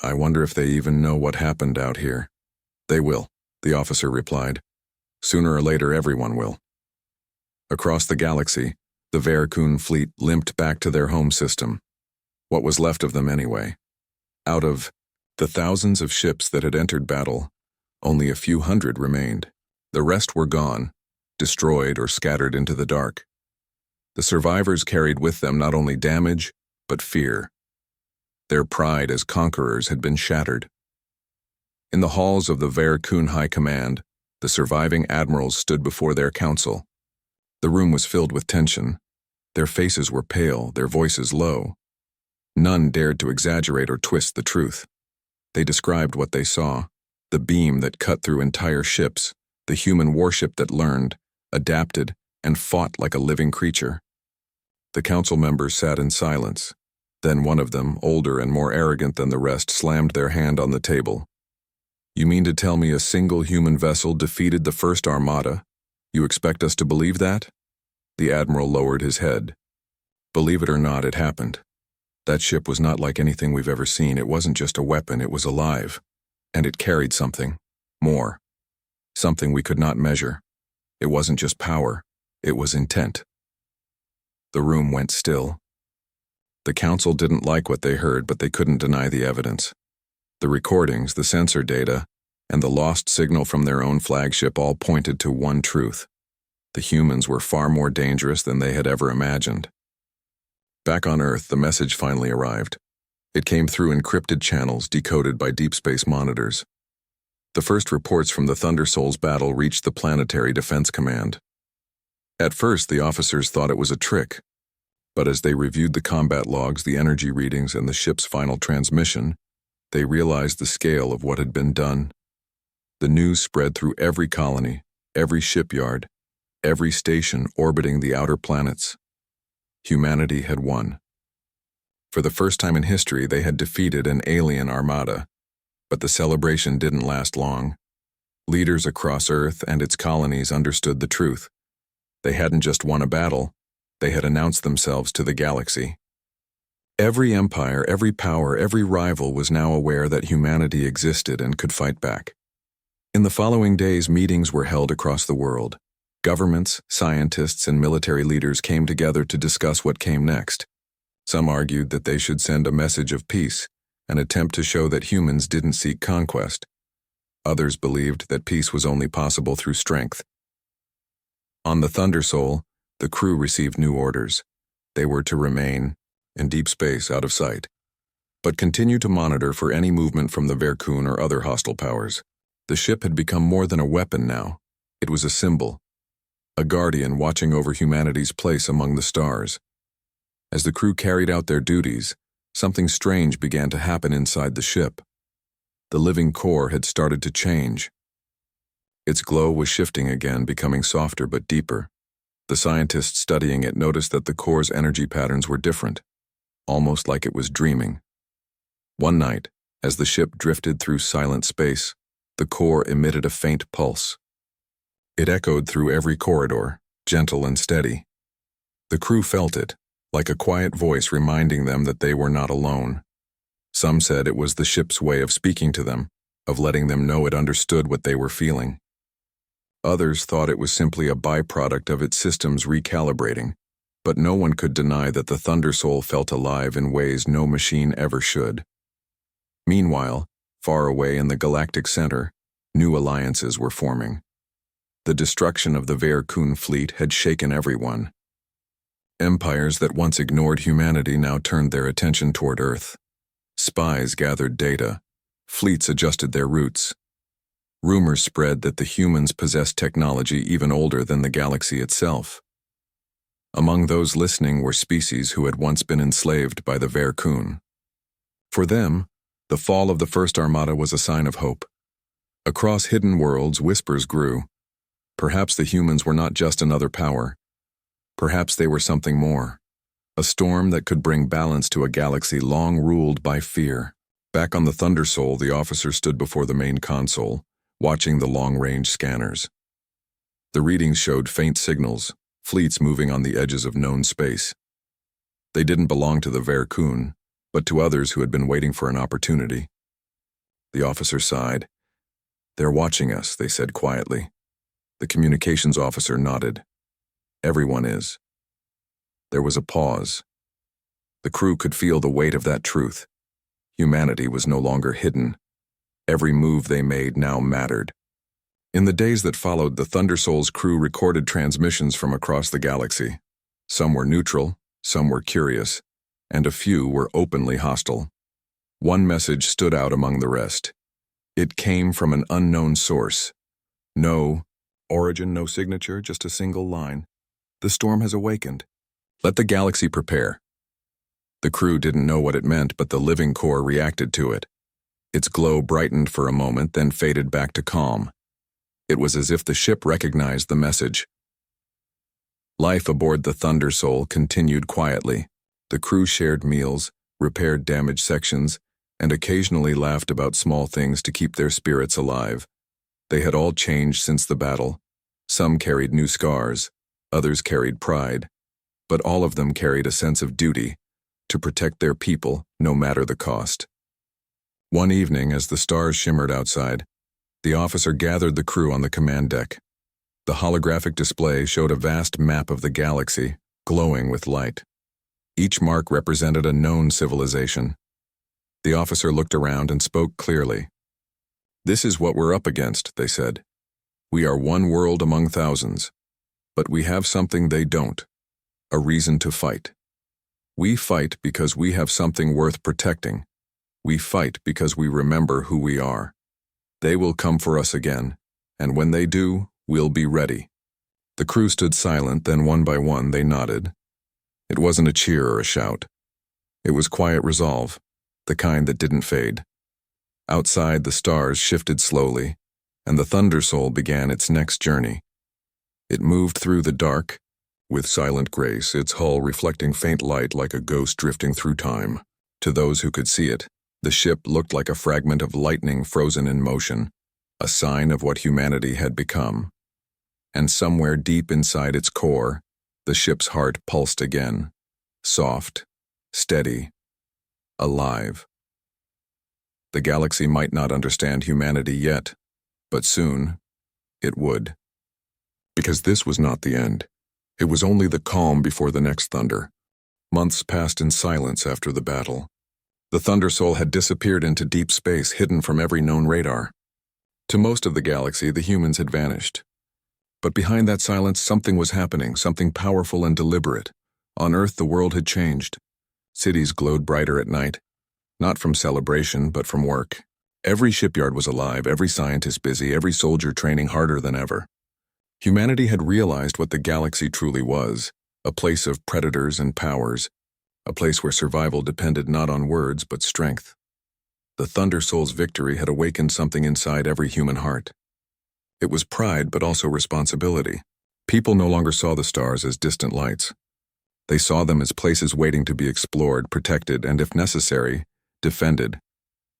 "I wonder if they even know what happened out here." "They will," the officer replied. "Sooner or later, everyone will." Across the galaxy, the Vercoon fleet limped back to their home system. What was left of them anyway? Out of the thousands of ships that had entered battle, only a few hundred remained. The rest were gone, destroyed or scattered into the dark. The survivors carried with them not only damage, but fear. Their pride as conquerors had been shattered. In the halls of the Vercoon High Command, the surviving admirals stood before their council. The room was filled with tension. Their faces were pale, their voices low. None dared to exaggerate or twist the truth. They described what they saw, The beam that cut through entire ships, the human warship that learned, adapted, and fought like a living creature. The council members sat in silence. Then one of them, older and more arrogant than the rest, slammed their hand on the table. "You mean to tell me a single human vessel defeated the first armada? You expect us to believe that?" The admiral lowered his head. "Believe it or not, it happened. That ship was not like anything we've ever seen. It wasn't just a weapon, it was alive. And it carried something. More. Something we could not measure. It wasn't just power, it was intent." The room went still. The council didn't like what they heard, but they couldn't deny the evidence. The recordings, the sensor data, and the lost signal from their own flagship all pointed to one truth. The humans were far more dangerous than they had ever imagined. Back on Earth, the message finally arrived. It came through encrypted channels decoded by deep space monitors. The first reports from the Thunder Souls battle reached the Planetary Defense Command. At first, the officers thought it was a trick, but as they reviewed the combat logs, the energy readings, and the ship's final transmission, they realized the scale of what had been done. The news spread through every colony, every shipyard, every station orbiting the outer planets. Humanity had won. For the first time in history, they had defeated an alien armada. But the celebration didn't last long. Leaders across Earth and its colonies understood the truth. They hadn't just won a battle, they had announced themselves to the galaxy. Every empire, every power, every rival was now aware that humanity existed and could fight back. In the following days, meetings were held across the world. Governments, scientists, and military leaders came together to discuss what came next. Some argued that they should send a message of peace, an attempt to show that humans didn't seek conquest. Others believed that peace was only possible through strength. On the Thunder Soul, the crew received new orders. They were to remain in deep space out of sight, but continue to monitor for any movement from the Vercoon or other hostile powers. The ship had become more than a weapon now. It was a symbol, a guardian watching over humanity's place among the stars. As the crew carried out their duties, something strange began to happen inside the ship. The living core had started to change. Its glow was shifting again, becoming softer but deeper. The scientists studying it noticed that the core's energy patterns were different, almost like it was dreaming. One night, as the ship drifted through silent space, the core emitted a faint pulse. It echoed through every corridor, gentle and steady. The crew felt it, like a quiet voice reminding them that they were not alone. Some said it was the ship's way of speaking to them, of letting them know it understood what they were feeling. Others thought it was simply a byproduct of its systems recalibrating, but no one could deny that the Thunder Soul felt alive in ways no machine ever should. Meanwhile, far away in the galactic center, new alliances were forming. The destruction of the Vercoon fleet had shaken everyone. Empires that once ignored humanity now turned their attention toward Earth. Spies gathered data. Fleets adjusted their routes. Rumors spread that the humans possessed technology even older than the galaxy itself. Among those listening were species who had once been enslaved by the Vercoon. For them, the fall of the First Armada was a sign of hope. Across hidden worlds, whispers grew. Perhaps the humans were not just another power. Perhaps they were something more. A storm that could bring balance to a galaxy long ruled by fear. Back on the Thunder Soul, the officer stood before the main console, watching the long-range scanners. The readings showed faint signals, fleets moving on the edges of known space. They didn't belong to the Vercoon, but to others who had been waiting for an opportunity. The officer sighed. "They're watching us," they said quietly. The communications officer nodded. "Everyone is." There was a pause. The crew could feel the weight of that truth. Humanity was no longer hidden. Every move they made now mattered. In the days that followed, the Thunder Soul's crew recorded transmissions from across the galaxy. Some were neutral, some were curious, and a few were openly hostile. One message stood out among the rest. It came from an unknown source. No origin, no signature, just a single line. "The storm has awakened. Let the galaxy prepare." The crew didn't know what it meant, but the living core reacted to it. Its glow brightened for a moment, then faded back to calm. It was as if the ship recognized the message. Life aboard the Thunder Soul continued quietly. The crew shared meals, repaired damaged sections, and occasionally laughed about small things to keep their spirits alive. They had all changed since the battle. Some carried new scars, others carried pride, but all of them carried a sense of duty to protect their people, no matter the cost. One evening, as the stars shimmered outside, the officer gathered the crew on the command deck. The holographic display showed a vast map of the galaxy, glowing with light. Each mark represented a known civilization. The officer looked around and spoke clearly. "This is what we're up against," they said. "We are one world among thousands, but we have something they don't, a reason to fight. We fight because we have something worth protecting. We fight because we remember who we are. They will come for us again, and when they do, we'll be ready." The crew stood silent, then one by one they nodded. It wasn't a cheer or a shout. It was quiet resolve, the kind that didn't fade. Outside, the stars shifted slowly, and the Thunder Soul began its next journey. It moved through the dark, with silent grace, its hull reflecting faint light like a ghost drifting through time. To those who could see it, the ship looked like a fragment of lightning frozen in motion, a sign of what humanity had become. And somewhere deep inside its core, the ship's heart pulsed again, soft, steady, alive. The galaxy might not understand humanity yet, but soon it would. Because this was not the end. It was only the calm before the next thunder. Months passed in silence after the battle. The Thunder Soul had disappeared into deep space, hidden from every known radar. To most of the galaxy, the humans had vanished. But behind that silence, something was happening, something powerful and deliberate. On Earth, the world had changed. Cities glowed brighter at night, not from celebration, but from work. Every shipyard was alive, every scientist busy, every soldier training harder than ever. Humanity had realized what the galaxy truly was, a place of predators and powers, a place where survival depended not on words but strength. The Thunder Soul's victory had awakened something inside every human heart. It was pride but also responsibility. People no longer saw the stars as distant lights. They saw them as places waiting to be explored, protected, and if necessary, defended.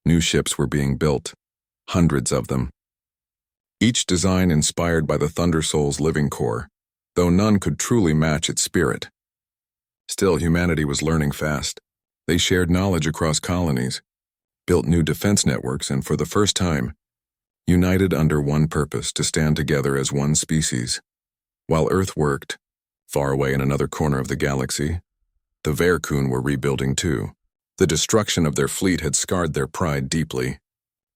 New ships were being built, hundreds of them. Each design inspired by the Thunder Soul's living core, though none could truly match its spirit. Still, humanity was learning fast. They shared knowledge across colonies, built new defense networks, and for the first time, united under one purpose, to stand together as one species. While Earth worked, far away in another corner of the galaxy, the Verkun were rebuilding too. The destruction of their fleet had scarred their pride deeply.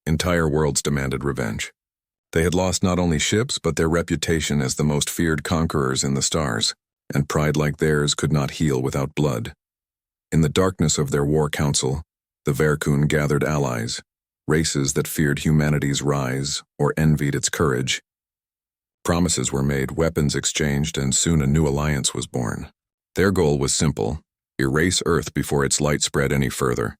Entire worlds demanded revenge. They had lost not only ships, but their reputation as the most feared conquerors in the stars, and pride like theirs could not heal without blood. In the darkness of their war council, the Verkun gathered allies, races that feared humanity's rise or envied its courage. Promises were made, weapons exchanged, and soon a new alliance was born. Their goal was simple: erase Earth before its light spread any further.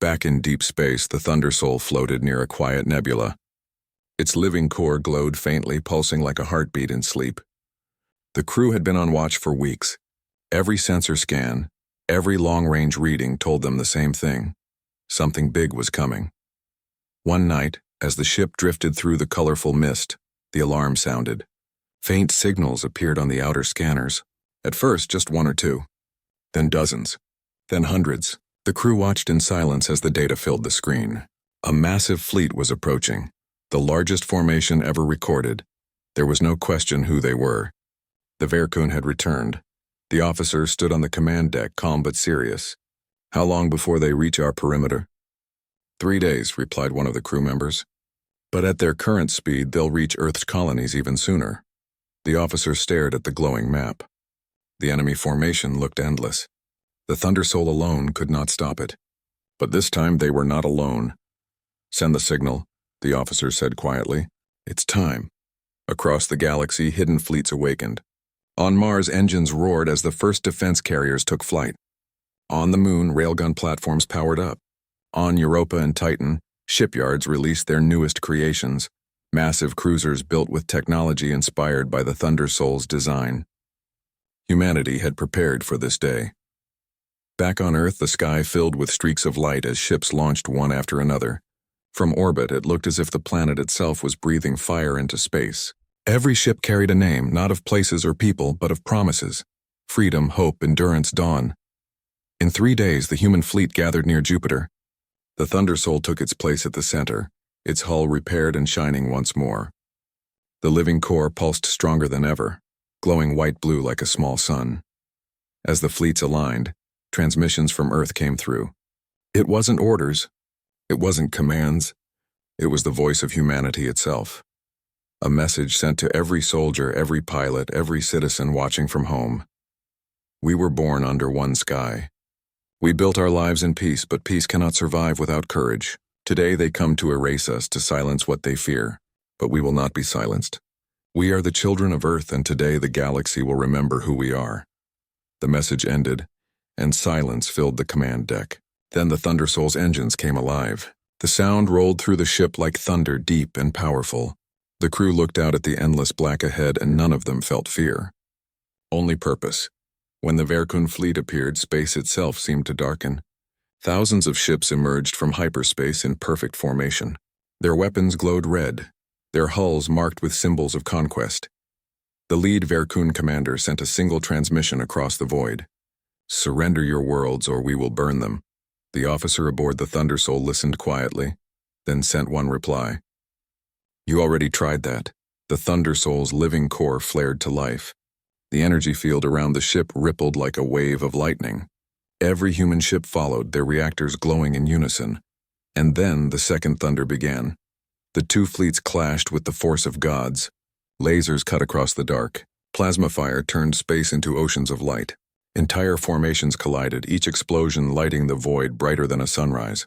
Back in deep space, the Thunder Soul floated near a quiet nebula. Its living core glowed faintly, pulsing like a heartbeat in sleep. The crew had been on watch for weeks. Every sensor scan, every long-range reading told them the same thing. Something big was coming. One night, as the ship drifted through the colorful mist, the alarm sounded. Faint signals appeared on the outer scanners. At first, just one or two. Then dozens. Then hundreds. The crew watched in silence as the data filled the screen. A massive fleet was approaching. The largest formation ever recorded. There was no question who they were. The Verkun had returned. The officer stood on the command deck, calm but serious. "How long before they reach our perimeter?" 3 days, replied one of the crew members. "But at their current speed, they'll reach Earth's colonies even sooner." The officer stared at the glowing map. The enemy formation looked endless. The Thunder Soul alone could not stop it. But this time they were not alone. "Send the signal," the officer said quietly. "It's time." Across the galaxy, hidden fleets awakened. On Mars, engines roared as the first defense carriers took flight. On the Moon, railgun platforms powered up. On Europa and Titan, Shipyards released their newest creations, massive cruisers built with technology inspired by the Thunder Soul's design. Humanity had prepared for this day. Back on Earth, the sky filled with streaks of light as ships launched one after another. From orbit, it looked as if the planet itself was breathing fire into space. Every ship carried a name, not of places or people, but of promises. Freedom, hope, endurance, dawn. In 3 days, the human fleet gathered near Jupiter. The Thunder Soul took its place at the center, its hull repaired and shining once more. The living core pulsed stronger than ever, glowing white-blue like a small sun. As the fleets aligned, transmissions from Earth came through. It wasn't orders. It wasn't commands. It was the voice of humanity itself. A message sent to every soldier, every pilot, every citizen watching from home. We were born under one sky. We built our lives in peace, but peace cannot survive without courage. Today they come to erase us, to silence what they fear, but we will not be silenced. We are the children of Earth, and today the galaxy will remember who we are. The message ended, and silence filled the command deck. Then the Thunder Soul's engines came alive. The sound rolled through the ship like thunder, deep and powerful. The crew looked out at the endless black ahead, and none of them felt fear. Only purpose. When the Verkun fleet appeared, space itself seemed to darken. Thousands of ships emerged from hyperspace in perfect formation. Their weapons glowed red, their hulls marked with symbols of conquest. The lead Verkun commander sent a single transmission across the void. "Surrender your worlds or we will burn them." The officer aboard the Thunder Soul listened quietly, then sent one reply. "You already tried that." The Thunder Soul's living core flared to life. The energy field around the ship rippled like a wave of lightning. Every human ship followed, their reactors glowing in unison. And then the second thunder began. The two fleets clashed with the force of gods. Lasers cut across the dark. Plasma fire turned space into oceans of light. Entire formations collided, each explosion lighting the void brighter than a sunrise.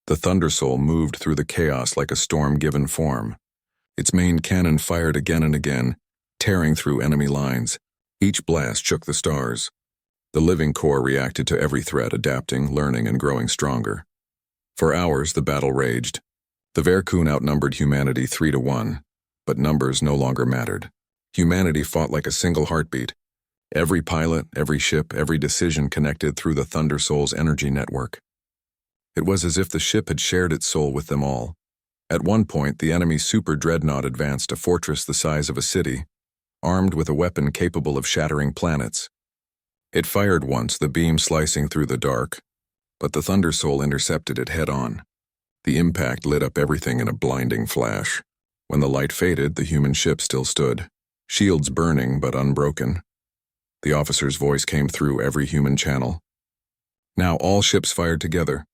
The Thunder Soul moved through the chaos like a storm given form. Its main cannon fired again and again, tearing through enemy lines. Each blast shook the stars. The living core reacted to every threat, adapting, learning, and growing stronger. For hours, the battle raged. The Verkun outnumbered humanity 3-1, but numbers no longer mattered. Humanity fought like a single heartbeat. Every pilot, every ship, every decision connected through the Thunder Soul's energy network. It was as if the ship had shared its soul with them all. At one point, the enemy's super dreadnought advanced, a fortress the size of a city, armed with a weapon capable of shattering planets. It fired once, the beam slicing through the dark, but the Thunder Soul intercepted it head-on. The impact lit up everything in a blinding flash. When the light faded, the human ship still stood, shields burning but unbroken. The officer's voice came through every human channel. Now all ships fired together.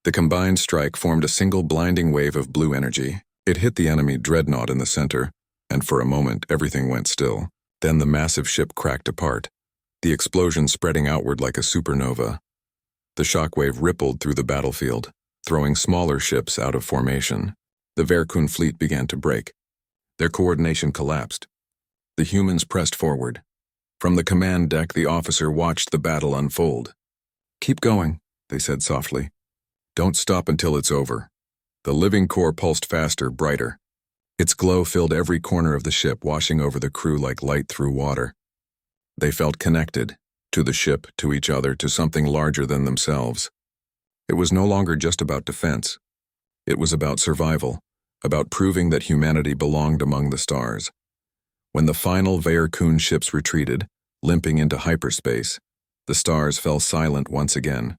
The combined strike formed a single blinding wave of blue energy. It hit the enemy dreadnought in the center, and for a moment everything went still. Then the massive ship cracked apart, the explosion spreading outward like a supernova. The shockwave rippled through the battlefield, throwing smaller ships out of formation. The Verkun fleet began to break. Their coordination collapsed. The humans pressed forward. From the command deck, the officer watched the battle unfold. "Keep going," they said softly. "Don't stop until it's over." The living core pulsed faster, brighter. Its glow filled every corner of the ship, washing over the crew like light through water. They felt connected, to the ship, to each other, to something larger than themselves. It was no longer just about defense. It was about survival, about proving that humanity belonged among the stars. When the final Verkun ships retreated, limping into hyperspace, the stars fell silent once again.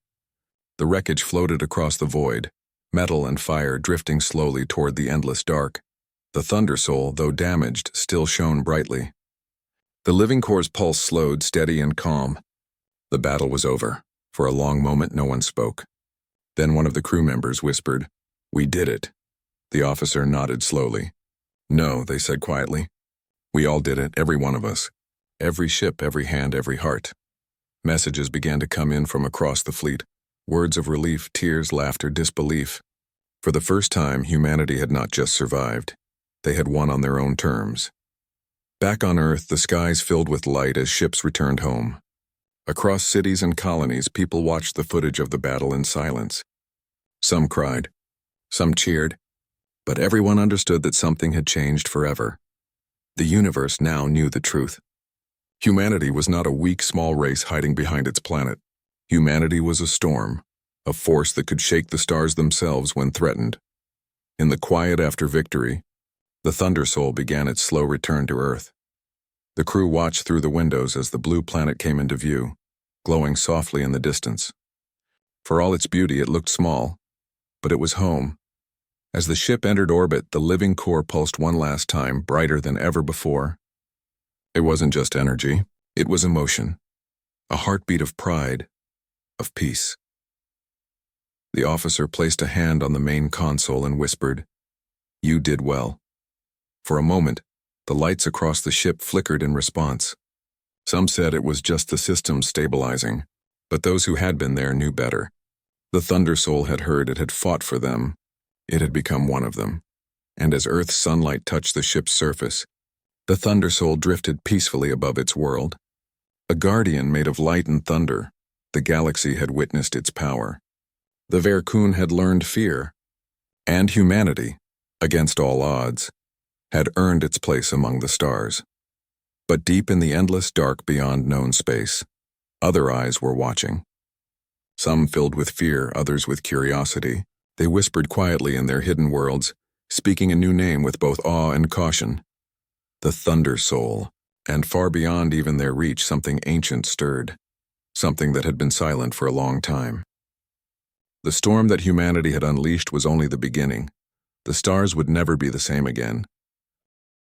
The wreckage floated across the void, metal and fire drifting slowly toward the endless dark. The Thunder Soul, though damaged, still shone brightly. The living core's pulse slowed, steady and calm. The battle was over. For a long moment, no one spoke. Then one of the crew members whispered, "We did it." The officer nodded slowly. "No," they said quietly. "We all did it, every one of us. Every ship, every hand, every heart." Messages began to come in from across the fleet. Words of relief, tears, laughter, disbelief. For the first time, humanity had not just survived. They had won on their own terms. Back on Earth, the skies filled with light as ships returned home. Across cities and colonies, people watched the footage of the battle in silence. Some cried. Some cheered, but everyone understood that something had changed forever. The universe now knew the truth. Humanity was not a weak, small race hiding behind its planet. Humanity was a storm, a force that could shake the stars themselves when threatened. In the quiet after victory, the Thunder Soul began its slow return to Earth. The crew watched through the windows as the blue planet came into view, glowing softly in the distance. For all its beauty, it looked small, but it was home. As the ship entered orbit, the living core pulsed one last time, brighter than ever before. It wasn't just energy, it was emotion, a heartbeat of pride, of peace. The officer placed a hand on the main console and whispered, "You did well." For a moment, the lights across the ship flickered in response. Some said it was just the system stabilizing, but those who had been there knew better. The Thunder Soul had heard it had fought for them. It had become one of them. And as Earth's sunlight touched the ship's surface, the Thunder Soul drifted peacefully above its world. A guardian made of light and thunder, the galaxy had witnessed its power. The Vercoon had learned fear, and humanity, against all odds, had earned its place among the stars. But deep in the endless dark beyond known space, other eyes were watching. Some filled with fear, others with curiosity. They whispered quietly in their hidden worlds, speaking a new name with both awe and caution. The Thunder Soul, and far beyond even their reach, something ancient stirred, something that had been silent for a long time. The storm that humanity had unleashed was only the beginning. The stars would never be the same again,